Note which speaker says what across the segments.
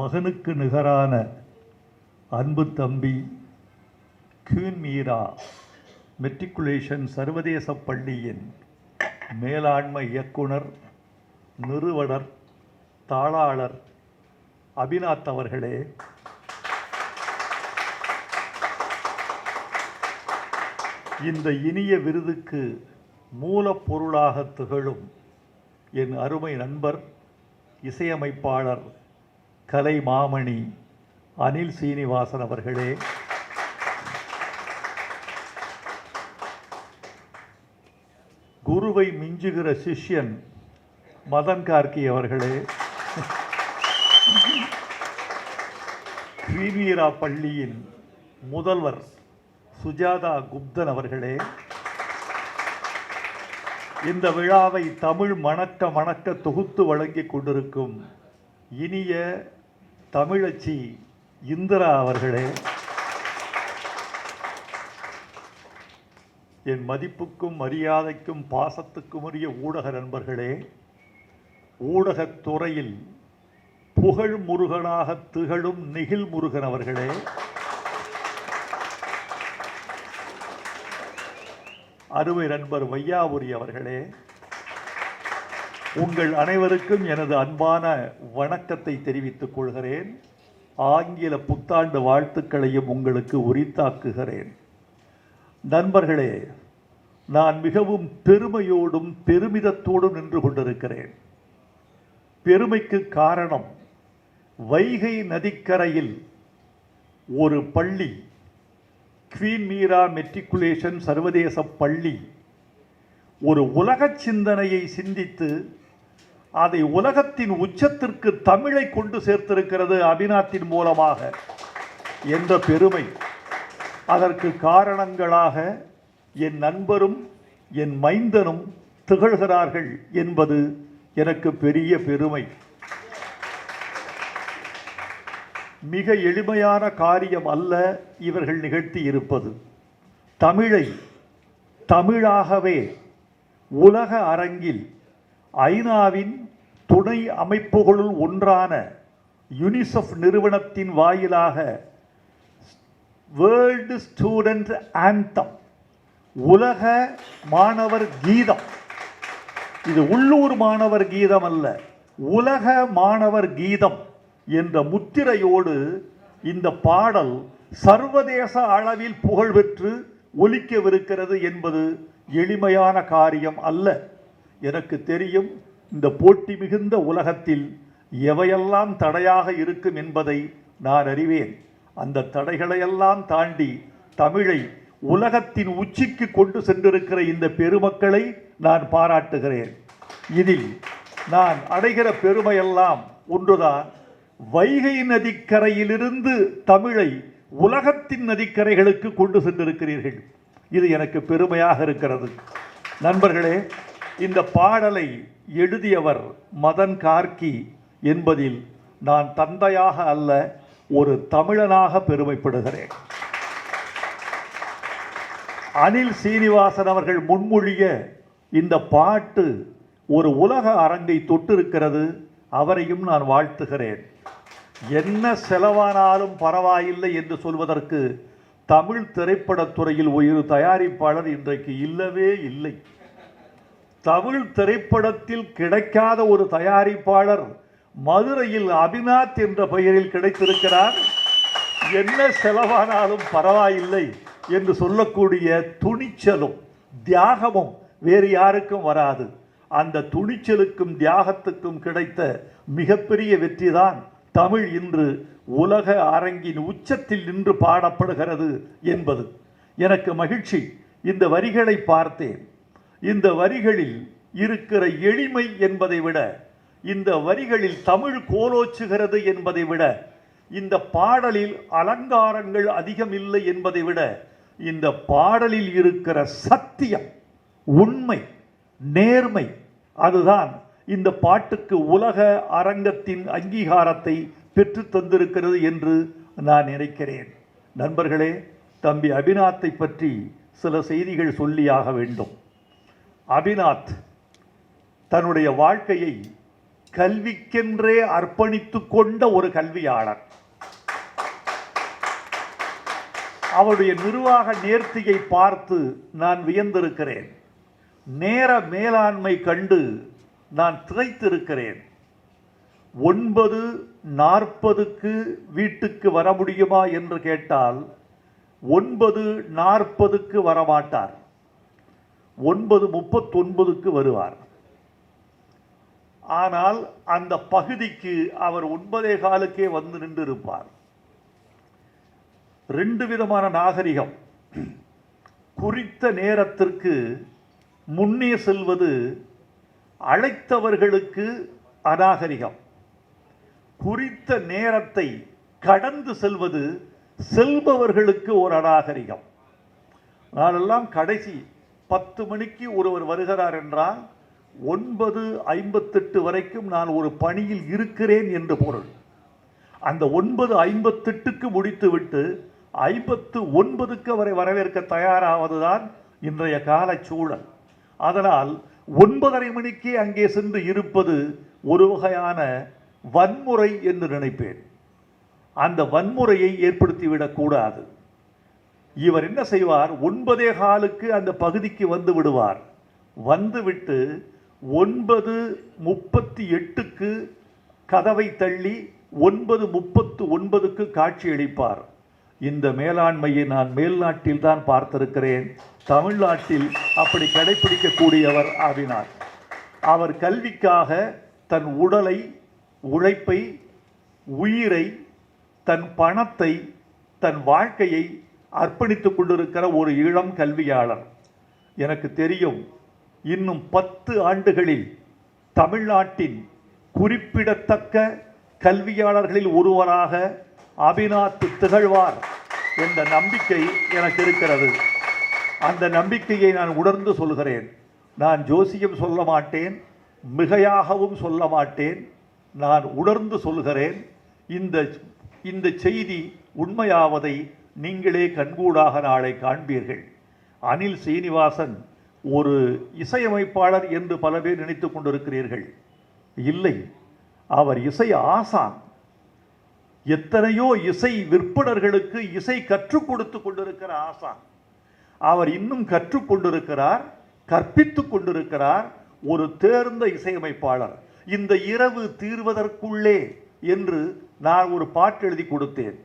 Speaker 1: மகனுக்கு நிகரான அன்பு தம்பி குயின் மீரா மெட்ரிகுலேஷன் சர்வதேச பள்ளியின் மேலாண்மை இயக்குனர், நிறுவனர், தாளாளர் அபிநாத் அவர்களே, இந்த இனிய விருதுக்கு மூலப்பொருளாக திகழும் என் அருமை நண்பர், இசையமைப்பாளர், கலை மாமணி அனில் சீனிவாசன் அவர்களே, குருவை மிஞ்சுகிற சிஷ்யன் மதன் கார்கி அவர்களே, ஸ்ரீமீரா பள்ளியின் முதல்வர் சுஜாதா குப்தன் அவர்களே, இந்த விழாவை தமிழ் மணக்க தொகுத்து வழங்கிக் கொண்டிருக்கும் இனிய தமிழச்சி இந்திரா அவர்களே, என் மதிப்புக்கும் மரியாதைக்கும் பாசத்துக்கும் உரிய ஊடக நண்பர்களே, ஊடகத்துறையில் புகழ் முருகனாக திகழும் நெகில் முருகன் அவர்களே, அருமை நண்பர் வையாபுரி அவர்களே, உங்கள் அனைவருக்கும் எனது அன்பான வணக்கத்தை தெரிவித்துக் கொள்கிறேன். ஆங்கில புத்தாண்டு வாழ்த்துக்களையும் உங்களுக்கு உரித்தாக்குகிறேன். நண்பர்களே, நான் மிகவும் பெருமையோடும் பெருமிதத்தோடும் நின்று கொண்டிருக்கிறேன். பெருமைக்கு காரணம், வைகை நதிக்கரையில் ஒரு பள்ளி, குயின் மீரா மெட்ரிகுலேஷன் சர்வதேச பள்ளி, ஒரு உலக சிந்தனையை சிந்தித்து அதை உலகத்தின் உச்சத்திற்கு தமிழை கொண்டு சேர்த்திருக்கிறது அபிநாத்தின் மூலமாக என்ற பெருமை. அதற்கு காரணங்களாக என் நண்பரும் என் மைந்தனும் திகழ்கிறார்கள் என்பது எனக்கு பெரிய பெருமை. மிக எளிமையான காரியம் அல்ல இவர்கள் நிகழ்த்தி இருப்பது. தமிழை தமிழாகவே உலக அரங்கில் ஐநாவின் துணை அமைப்புகளுள் ஒன்றான யுனிசெஃப் நிறுவனத்தின் வாயிலாக வேர்ல்டு ஸ்டூடெண்ட் ஆந்தம், உலக மாணவர் கீதம், இது உள்ளூர் மாணவர் கீதம் அல்ல, உலக மாணவர் கீதம் என்ற முத்திரையோடு இந்த பாடல் சர்வதேச அளவில் புகழ் பெற்று ஒலிக்கவிருக்கிறது என்பது எளிமையான காரியம் அல்ல. எனக்கு தெரியும், இந்த போட்டி மிகுந்த உலகத்தில் எவையெல்லாம் தடையாக இருக்கும் என்பதை நான் அறிவேன். அந்த தடைகளையெல்லாம் தாண்டி தமிழை உலகத்தின் உச்சிக்கு கொண்டு சென்றிருக்கிற இந்த பெருமக்களை நான் பாராட்டுகிறேன். இதில் நான் அடைகிற பெருமையெல்லாம் ஒன்றுதான், வைகை நதிக்கரையிலிருந்து தமிழை உலகத்தின் நதிக்கரைகளுக்கு கொண்டு சென்றிருக்கிறீர்கள். இது எனக்கு பெருமையாக இருக்கிறது. நண்பர்களே, இந்த பாடலை எழுதியவர் மதன் கார்கி என்பதில் நான் தந்தையாக அல்ல, ஒரு தமிழனாக பெருமைப்படுகிறேன். அனில் சீனிவாசன் அவர்கள் முன்மொழிய இந்த பாட்டு ஒரு உலக அரங்கை தொட்டிருக்கிறது. அவரையும் நான் வாழ்த்துகிறேன். என்ன செலவானாலும் பரவாயில்லை என்று சொல்வதற்கு தமிழ் திரைப்படத்துறையில் ஒரு தயாரிப்பாளர் இன்றைக்கு இல்லவே இல்லை. தமிழ் திரைப்படத்தில் கிடைக்காத ஒரு தயாரிப்பாளர் மதுரையில் அபிநாத் என்ற பெயரில் கிடைத்திருக்கிறார். என்ன செலவானாலும் பரவாயில்லை என்று சொல்லக்கூடிய துணிச்சலும் தியாகமும் வேறு யாருக்கும் வராது. அந்த துணிச்சலுக்கும் தியாகத்துக்கும் கிடைத்த மிகப்பெரிய வெற்றிதான் தமிழ் இன்று உலக அரங்கின் உச்சத்தில் நின்று பாடப்படுகிறது என்பது எனக்கு மகிழ்ச்சி. இந்த வரிகளை பார்த்தேன். இந்த வரிகளில் இருக்கிற எளிமை என்பதை விட, இந்த வரிகளில் தமிழ் கோலோச்சுகிறது என்பதை விட, இந்த பாடலில் அலங்காரங்கள் அதிகம் இல்லை என்பதை விட, இந்த பாடலில் இருக்கிற சத்தியம், உண்மை, நேர்மை, அதுதான் இந்த பாட்டுக்கு உலக அரங்கத்தின் அங்கீகாரத்தை பெற்று தந்திருக்கிறது என்று நான் நினைக்கிறேன். நண்பர்களே, தம்பி அபிநாத்தை பற்றி சில செய்திகள் சொல்லியாக வேண்டும். அபிநாத் தன்னுடைய வாழ்க்கையை கல்விக்கென்றே அர்ப்பணித்துக் கொண்ட ஒரு கல்வியாளர். அவருடைய நிர்வாக நேர்த்தியை பார்த்து நான் வியந்திருக்கிறேன். நேர மேலாண்மை கண்டு நான் திகைத்திருக்கிறேன். 9:40 வீட்டுக்கு வர முடியுமா என்று கேட்டால் 9:40 வரமாட்டார், 9:39 வருவார். ஆனால் அந்த பகுதிக்கு அவர் 9:15 வந்து நின்று இருப்பார். 2 விதமான நாகரிகம். குறித்த நேரத்திற்கு முன்னே செல்வது அழைத்தவர்களுக்கு அநாகரிகம். குறித்த நேரத்தை கடந்து செல்வது செல்பவர்களுக்கு ஒரு அநாகரிகம். நாளெல்லாம் கடைசி 10 மணிக்கு ஒருவர் வருகிறார் என்றால் 9:58 வரைக்கும் நான் ஒரு பணியில் இருக்கிறேன் என்று பொருள். அந்த 9:58க்கு முடித்துவிட்டு 59க்கு அவரை வரவேற்க தயாராவதுதான் இன்றைய கால சூழல். அதனால் 9:30 மணிக்கே அங்கே சென்று இருப்பது ஒரு வகையான வன்முறை என்று நினைப்பேன். அந்த வன்முறையை ஏற்படுத்திவிடக்கூடாது. இவர் என்ன செய்வார், 9:15க்கு அந்த பகுதிக்கு வந்து விடுவார். வந்துவிட்டு 9:38க்கு கதவை தள்ளி 9:39க்கு காட்சியளிப்பார். இந்த மேலாண்மையை நான் மேல்நாட்டில் தான் பார்த்திருக்கிறேன். தமிழ்நாட்டில் அப்படி கடைபிடிக்கக்கூடியவர் ஆவினார். அவர் கல்விக்காக தன் உடலை, உழைப்பை, உயிரை, தன் பணத்தை, தன் வாழ்க்கையை அர்ப்பணித்துக் கொண்டிருக்கிற ஒரு இளம் கல்வியாளர். எனக்கு தெரியும், இன்னும் 10 ஆண்டுகளில் தமிழ்நாட்டின் குறிப்பிடத்தக்க கல்வியாளர்களில் ஒருவராக அபிநாத் திகழ்வார் என்ற நம்பிக்கை எனக்கு இருக்கிறது. அந்த நம்பிக்கையை நான் உணர்ந்து சொல்கிறேன். நான் ஜோசியம் சொல்ல மாட்டேன், மிகையாகவும் சொல்ல மாட்டேன், நான் உணர்ந்து சொல்கிறேன். இந்த செய்தி உண்மையாவதை நீங்களே கண்கூடாக நாளை காண்பீர்கள். அனில் சீனிவாசன் ஒரு இசையமைப்பாளர் என்று பல பேர் நினைத்து கொண்டிருக்கிறீர்கள். இல்லை, அவர் இசை ஆசான். எத்தனையோ இசை விற்பனர்களுக்கு இசை கற்றுக் கொடுத்து கொண்டிருக்கிற ஆசான். அவர் இன்னும் கற்றுக்கொண்டிருக்கிறார், கற்பித்துக் கொண்டிருக்கிறார். ஒரு தேர்ந்த இசையமைப்பாளர். இந்த இரவு தீர்வதற்குள்ளே என்று நான் ஒரு பாட்டு எழுதி கொடுத்தேன்.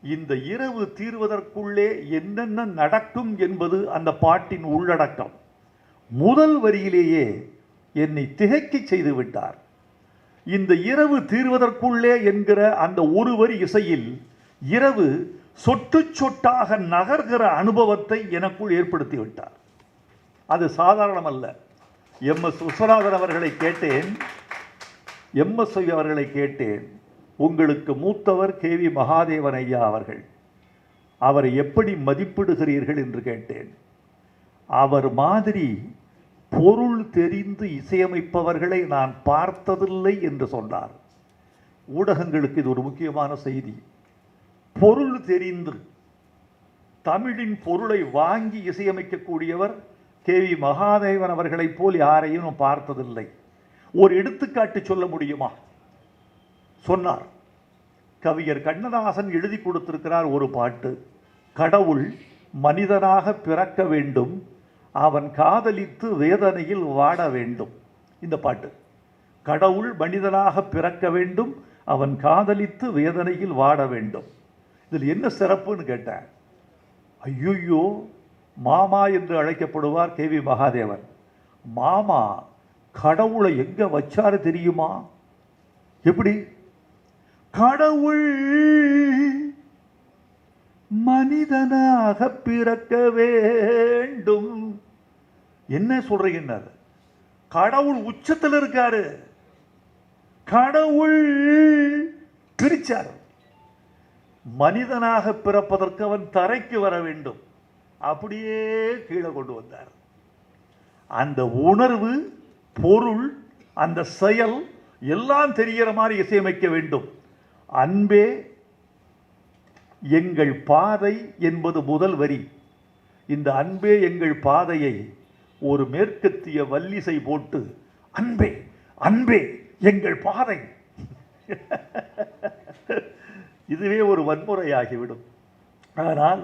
Speaker 1: இந்த இரவு தீர்வதற்குள்ளே என்னென்ன நடக்கும் என்பது அந்த பாட்டின் உள்ளடக்கம். முதல் வரியிலேயே என்னை திகைக்க செய்து விட்டார். இந்த இரவு தீர்வதற்குள்ளே என்கிற அந்த ஒரு வரி இசையில் இரவு சொட்டு சொட்டாக நகர்கிற அனுபவத்தை எனக்குள் ஏற்படுத்தி விட்டார். அது சாதாரணமல்ல. எம்.எஸ். விஸ்வநாதன் அவர்களை கேட்டேன், எம்.எஸ்.ஐ அவர்களை கேட்டேன். உங்களுக்கு மூத்தவர் கே.வி. மகாதேவன் ஐயா அவர்கள், அவரை எப்படி மதிப்பிடுகிறீர்கள் என்று கேட்டேன். அவர் மாதிரி பொருள் தெரிந்து இசையமைப்பவர்களை நான் பார்த்ததில்லை என்று சொன்னார். ஊடகங்களுக்கு இது ஒரு முக்கியமான செய்தி. பொருள் தெரிந்து தமிழின் பொருளை வாங்கி இசையமைக்கக்கூடியவர் கே.வி. மகாதேவன் அவர்களைப் போல் யாரையும் பார்த்ததில்லை. ஒரு எடுத்துக்காட்டு சொல்ல முடியுமா? சொன்னார். கவிஞர் கண்ணதாசன் எழுதி கொடுத்திருக்கிறார் ஒரு பாட்டு. கடவுள் மனிதனாக பிறக்க வேண்டும், அவன் காதலித்து வேதனையில் வாட வேண்டும். இந்த பாட்டு. கடவுள் மனிதனாக பிறக்க வேண்டும், அவன் காதலித்து வேதனையில் வாட வேண்டும். இதில் என்ன சிறப்புன்னு கேட்டேன். ஐயோ, மாமா என்று அழைக்கப்படுவார் கே.வி. மகாதேவன். மாமா கடவுளை எங்க வச்சாரு தெரியுமா? எப்படி? கடவுள் மனிதனாக பிறக்க வேண்டும். என்ன சொல்றீங்க? கடவுள் உச்சத்தில் இருக்காரு. கடவுள் பிரிச்சார். மனிதனாக பிறப்பதற்கு அவன் தரைக்கு வர வேண்டும். அப்படியே கீழே கொண்டு வந்தார். அந்த உணர்வு, பொருள், அந்த செயல் எல்லாம் தெரிகிற மாதிரி இசையமைக்க வேண்டும். அன்பே எங்கள் பாதை என்பது முதல் வரி. இந்த அன்பே எங்கள் பாதையை ஒரு மேற்கத்திய வல்லிசை போட்டு அன்பே அன்பே எங்கள் பாதை. இதுவே ஒரு வன்முறையாகிவிடும். ஆனால்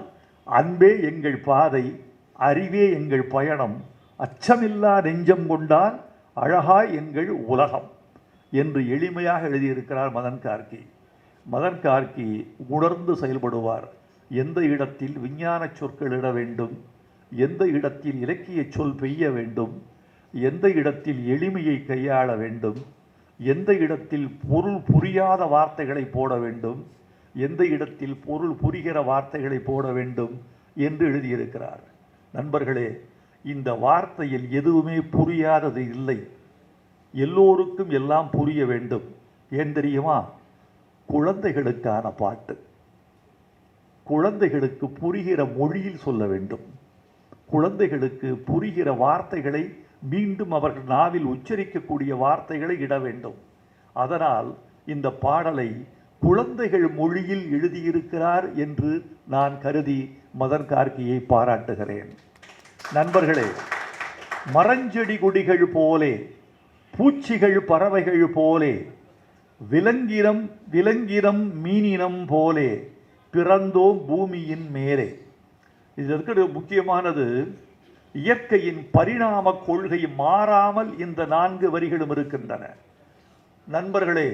Speaker 1: அன்பே எங்கள் பாதை, அறிவே எங்கள் பயணம், அச்சமில்லா நெஞ்சம் கொண்டால் அழகாய் எங்கள் உலகம் என்று எளிமையாக எழுதியிருக்கிறார் மதன் கார்கி. மதன் கார்கி உணர்ந்து செயல்படுவார். எந்த இடத்தில் விஞ்ஞான சொற்கள் இட வேண்டும், எந்த இடத்தில் இலக்கிய சொல் பெய்ய வேண்டும், எந்த இடத்தில் எளிமையை கையாள வேண்டும், எந்த இடத்தில் பொருள் புரியாத வார்த்தைகளை போட வேண்டும், எந்த இடத்தில் பொருள் புரிகிற வார்த்தைகளை போட வேண்டும் என்று எழுதியிருக்கிறார். நண்பர்களே, இந்த வார்த்தையில் எதுவுமே புரியாதது இல்லை. எல்லோருக்கும் எல்லாம் புரிய வேண்டும். ஏன் தெரியுமா? குழந்தைகளுக்கான பாட்டு. குழந்தைகளுக்கு புரிகிற மொழியில் சொல்ல வேண்டும். குழந்தைகளுக்கு புரிகிற வார்த்தைகளை மீண்டும் அவர்கள் நாவில் உச்சரிக்கக்கூடிய வார்த்தைகளை இட வேண்டும். அதனால் இந்த பாடலை குழந்தைகள் மொழியில் எழுதியிருக்கிறார் என்று நான் கருதி மதன் கார்கியை பாராட்டுகிறேன். நண்பர்களே, மரஞ்செடி கொடிகள் போலே, பூச்சிகள் பறவைகள் போலே, விலங்கினம் மீனினம் போலே பிறந்தோம் பூமியின் மேலே. இது இருக்கிற முக்கியமானது, இயற்கையின் பரிணாம கொள்கை மாறாமல் இந்த 4 வரிகளும் இருக்கின்றன. நண்பர்களே,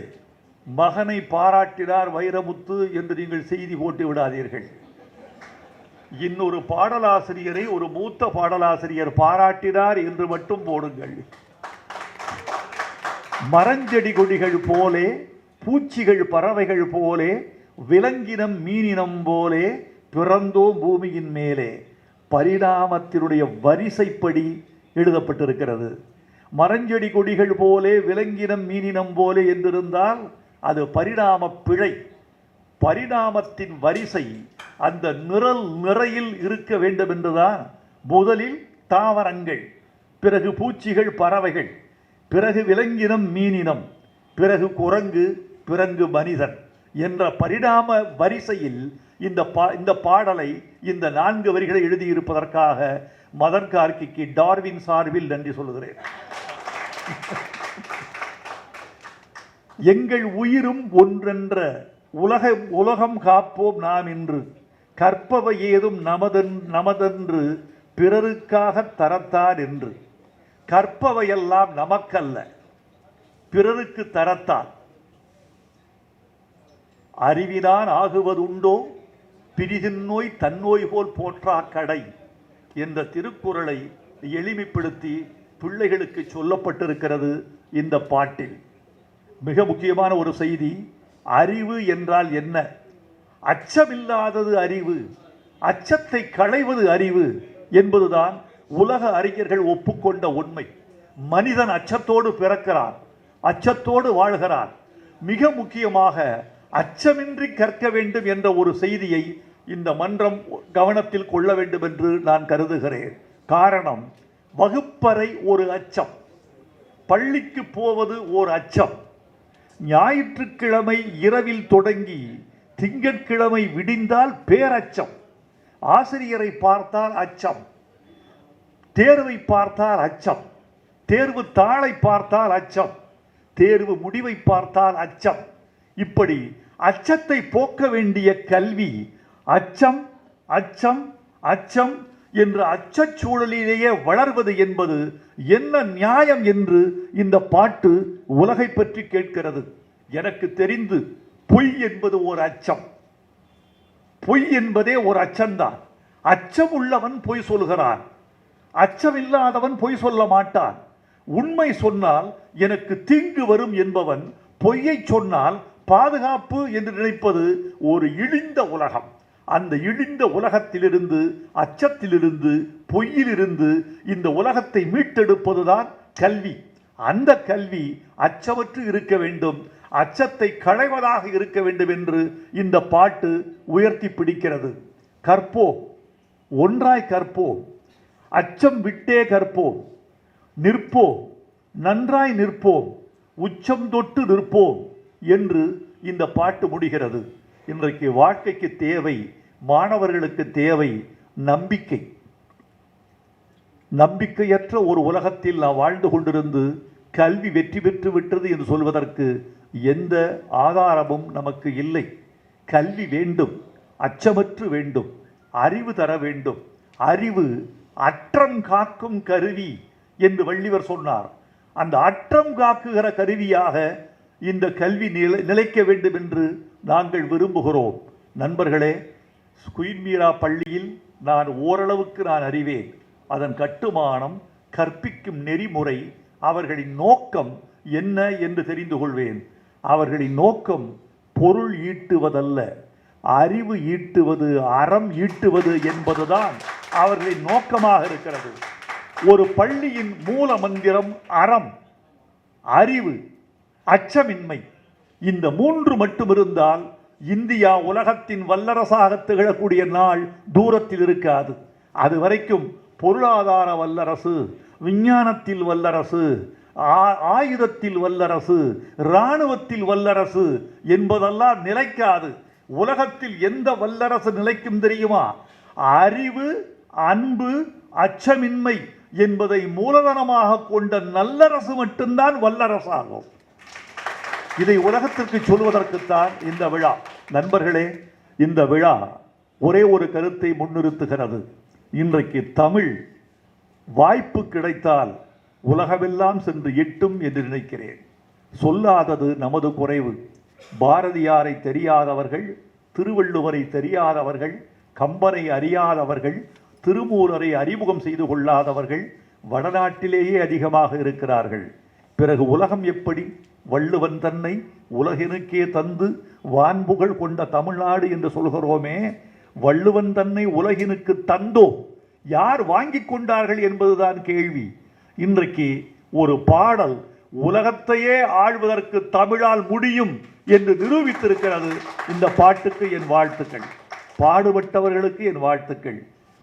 Speaker 1: மகனை பாராட்டினார் வைரமுத்து என்று நீங்கள் செய்தி போட்டு விடாதீர்கள். இன்னொரு பாடலாசிரியரை ஒரு மூத்த பாடலாசிரியர் பாராட்டினார் என்று மட்டும் போடுங்கள். மரஞ்செடி கொடிகள் போலே, பூச்சிகள் பறவைகள் போலே, விலங்கினம் மீனினம் போலே பிறந்தோம் பூமியின் மேலே. பரிணாமத்தினுடைய வரிசைப்படி எழுதப்பட்டிருக்கிறது. மரஞ்செடி கொடிகள் போலே, விலங்கினம் மீனினம் போலே என்றிருந்தால் அது பரிணாம பிழை. பரிணாமத்தின் வரிசை அந்த நிறையில் இருக்க வேண்டும் என்றுதான். முதலில் தாவரங்கள், பிறகு பூச்சிகள் பறவைகள், பிறகு விலங்கினம் மீனினம், பிறகு குரங்கு, பிறகு மனிதன் என்ற பரிணாம வரிசையில் இந்த பாடலை, இந்த 4 வரிகளை எழுதியிருப்பதற்காக மதன் கார்கிக்கு டார்வின் சார்பில் நன்றி சொல்கிறேன். எங்கள் உயிரும் ஒன்றென்ற உலகம் காப்போம் நாம் இன்று, கற்பவை ஏதும் நமதென்று பிறருக்காக தரத்தான் என்று. கற்பவையெல்லாம் நமக்கல்ல, பிறருக்கு தரத்தான். அறிவினான் ஆகுவதுண்டோ பிரிதின்னோய் தன்னோய் போல் போற்றா கடை என்ற திருக்குறளை எளிமைப்படுத்தி பிள்ளைகளுக்கு சொல்லப்பட்டிருக்கிறது இந்த பாட்டில். மிக முக்கியமான ஒரு செய்தி. அறிவு என்றால் என்ன? அச்சமில்லாதது அறிவு, அச்சத்தை களைவது அறிவு என்பதுதான் உலக அறிஞர்கள் ஒப்புக்கொண்ட உண்மை. மனிதன் அச்சத்தோடு பிறக்கிறான், அச்சத்தோடு வாழ்கிறான். மிக முக்கியமாக அச்சமின்றி கற்க வேண்டும் என்ற ஒரு செய்தியை இந்த மன்றம் கவனத்தில் கொள்ள வேண்டும் என்று நான் கருதுகிறேன். காரணம், வகுப்பறை ஒரு அச்சம், பள்ளிக்கு போவது ஒரு அச்சம், ஞாயிற்றுக்கிழமை இரவில் தொடங்கி திங்கட்கிழமை விடிந்தால் பேரச்சம், ஆசிரியரை பார்த்தால் அச்சம், தேர்வை பார்த்தால் அச்சம், தேர்வு தாளை பார்த்தால் அச்சம், தேர்வு முடிவை பார்த்தால் அச்சம். இப்படி அச்சத்தை போக்க வேண்டிய கல்வி அச்சம் அச்சம் அச்சம் என்ற அச்சச் சூழலிலேயே வளர்வது என்பது என்ன நியாயம் என்று இந்த பாட்டு உலகை பற்றி கேட்கிறது. எனக்கு தெரிந்து பொய் என்பது ஒரு அச்சம். பொய் என்பதே ஒரு அச்சம்தான். அச்சம் உள்ளவன் பொய் சொல்கிறான், அச்சமில்லாதவன் பொய் சொல்ல மாட்டான். உண்மை சொன்னால் எனக்கு தீங்கு வரும் என்பவன் பொய்யை சொன்னால் பாதுகாப்பு என்று நினைப்பது ஒரு இழிந்த உலகம். அந்த இழிந்த உலகத்திலிருந்து, அச்சத்திலிருந்து, பொய்யிலிருந்து இந்த உலகத்தை மீட்டெடுப்பதுதான் கல்வி. அந்த கல்வி அச்சமற்று இருக்க வேண்டும், அச்சத்தை களைவதாக இருக்க வேண்டும் என்று இந்த பாட்டு உயர்த்தி பிடிக்கிறது. கற்போம், ஒன்றாய் கற்போம், அச்சம் விட்டே கற்போம், நிற்போம், நன்றாய் நிற்போம், உச்சம் தொட்டு நிற்போம் என்று இந்த பாட்டு முடிகிறது. இன்றைக்கு வாழ்க்கைக்கு தேவை, மாணவர்களுக்கு தேவை நம்பிக்கை. நம்பிக்கையற்ற ஒரு உலகத்தில் நாம் வாழ்ந்து கொண்டிருந்து கல்வி வெற்றி பெற்று விட்டது என்று சொல்வதற்கு எந்த ஆதாரமும் நமக்கு இல்லை. கல்வி வேண்டும், அச்சமற்று வேண்டும், அறிவு தர வேண்டும். அறிவு அற்றம் காக்கும் கருவி என்று வள்ளுவர் சொன்னார். அந்த அற்றம் காக்குகிற கருவியாக இந்த கல்வி நிலைக்க வேண்டும் என்று நாங்கள் விரும்புகிறோம். நண்பர்களே, குயின் மீரா பள்ளியில் நான் ஓரளவுக்கு நான் அறிவேன். அதன் கட்டுமானம், கற்பிக்கும் நெறிமுறை, அவர்களின் நோக்கம் என்ன என்று தெரிந்து கொள்வேன். அவர்களின் நோக்கம் பொருள் ஈட்டுவதல்ல, அறிவு ஈட்டுவது, அறம் ஈட்டுவது என்பதுதான் அவர்களின் நோக்கமாக இருக்கிறது. ஒரு பள்ளியின் மூல மந்திரம் அறம், அறிவு, அச்சமின்மை. இந்த மூன்று மட்டும் இருந்தால் இந்தியா உலகத்தின் வல்லரசாக திகழக்கூடிய நாள் தூரத்தில் இருக்காது. அது வரைக்கும் பொருளாதார வல்லரசு, விஞ்ஞானத்தில் வல்லரசு, ஆயுதத்தில் வல்லரசு, இராணுவத்தில் வல்லரசு என்பதெல்லாம் நிலைக்காது. உலகத்தில் எந்த வல்லரசு நிலைக்கும் தெரியுமா? அறிவு, அன்பு, அச்சமின்மை என்பதை மூலதனமாக கொண்ட நல்லரசு மட்டும்தான் வல்லரசாகும். இதை உலகத்திற்கு சொல்வதற்குத்தான் இந்த விழா. நண்பர்களே, இந்த விழா ஒரே ஒரு கருத்தை முன்னிறுத்துகிறது. இன்றைக்கு தமிழ் வாய்ப்பு கிடைத்தால் உலகமெல்லாம் சென்று எட்டும் என்று நினைக்கிறேன். சொல்லாதது நமது குறைவு. பாரதியாரை தெரியாதவர்கள், திருவள்ளுவரை தெரியாதவர்கள், கம்பனை அறியாதவர்கள், திருமூலரை அறிமுகம் செய்து கொள்ளாதவர்கள் வடநாட்டிலேயே அதிகமாக இருக்கிறார்கள். பிறகு உலகம் எப்படி? வள்ளுவன் தன்னை உலகினுக்கே தந்து வான்புகள் கொண்ட தமிழ்நாடு என்று சொல்கிறோமே, வள்ளுவன் தன்னை உலகினுக்கு தந்தோம், யார் வாங்கி கொண்டார்கள் என்பதுதான் கேள்வி. இன்றைக்கு ஒரு பாடல் உலகத்தையே ஆள்வதற்கு தமிழால் முடியும் என்று நிரூபித்திருக்கிறது. இந்த பாட்டுக்கு என் வாழ்த்துக்கள். பாடுபட்டவர்களுக்கு என் வாழ்த்துக்கள்,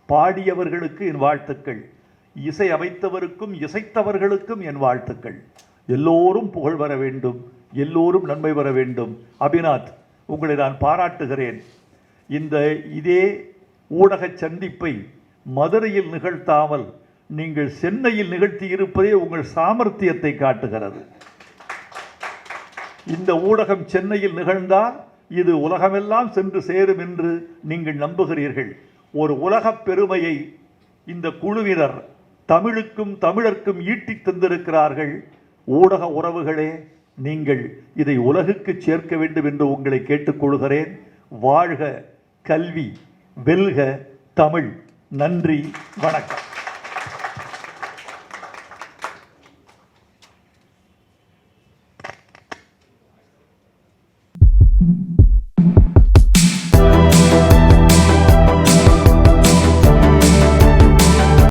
Speaker 1: பாடியவர்களுக்கு என் வாழ்த்துக்கள், இசை அமைத்தவருக்கும் இசைத்தவர்களுக்கும் என் வாழ்த்துக்கள். எல்லோரும் புகழ் வர வேண்டும், எல்லோரும் நன்மை வர வேண்டும். அபிநாத், உங்களை நான் பாராட்டுகிறேன். இதே ஊடக சந்திப்பை மதுரையில் நிகழ்த்தாமல் நீங்கள் சென்னையில் நிகழ்த்தி இருப்பதே உங்கள் சாமர்த்தியத்தை காட்டுகிறது. இந்த ஊடகம் சென்னையில் நிகழ்ந்தால் இது உலகமெல்லாம் சென்று சேரும் என்று நீங்கள் நம்புகிறீர்கள். ஒரு உலகப் பெருமையை இந்த குழுவினர் தமிழுக்கும் தமிழர்க்கும் ஈட்டி தந்திருக்கிறார்கள். ஊடக உறவுகளே, நீங்கள் இதை உலகுக்கு சேர்க்க வேண்டும் என்று உங்களை கேட்டுக்கொள்கிறேன். வாழ்க கல்வி, வெல்க தமிழ். நன்றி, வணக்கம்.